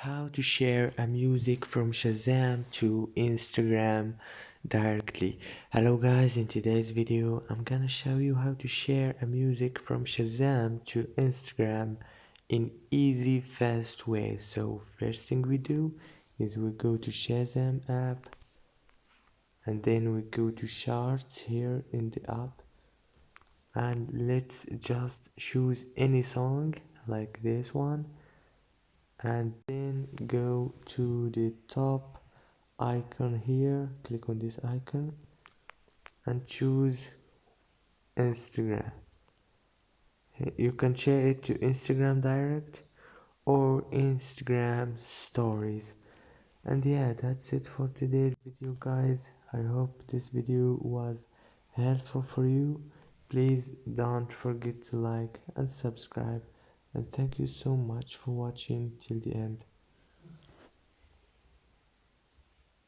how to share a music from Shazam to Instagram directly. Hello guys, in today's video I'm gonna show you how to share a music from Shazam to Instagram in easy fast way. So first thing we do is we go to Shazam app and then we go to charts here in the app, and let's just choose any song like this one, and then go to the top icon here, click on this icon and choose Instagram. You can share it to Instagram direct or Instagram stories. And yeah, that's it for today's video guys. I hope this video was helpful for you. Please don't forget to like and subscribe, and thank you so much for watching till the end.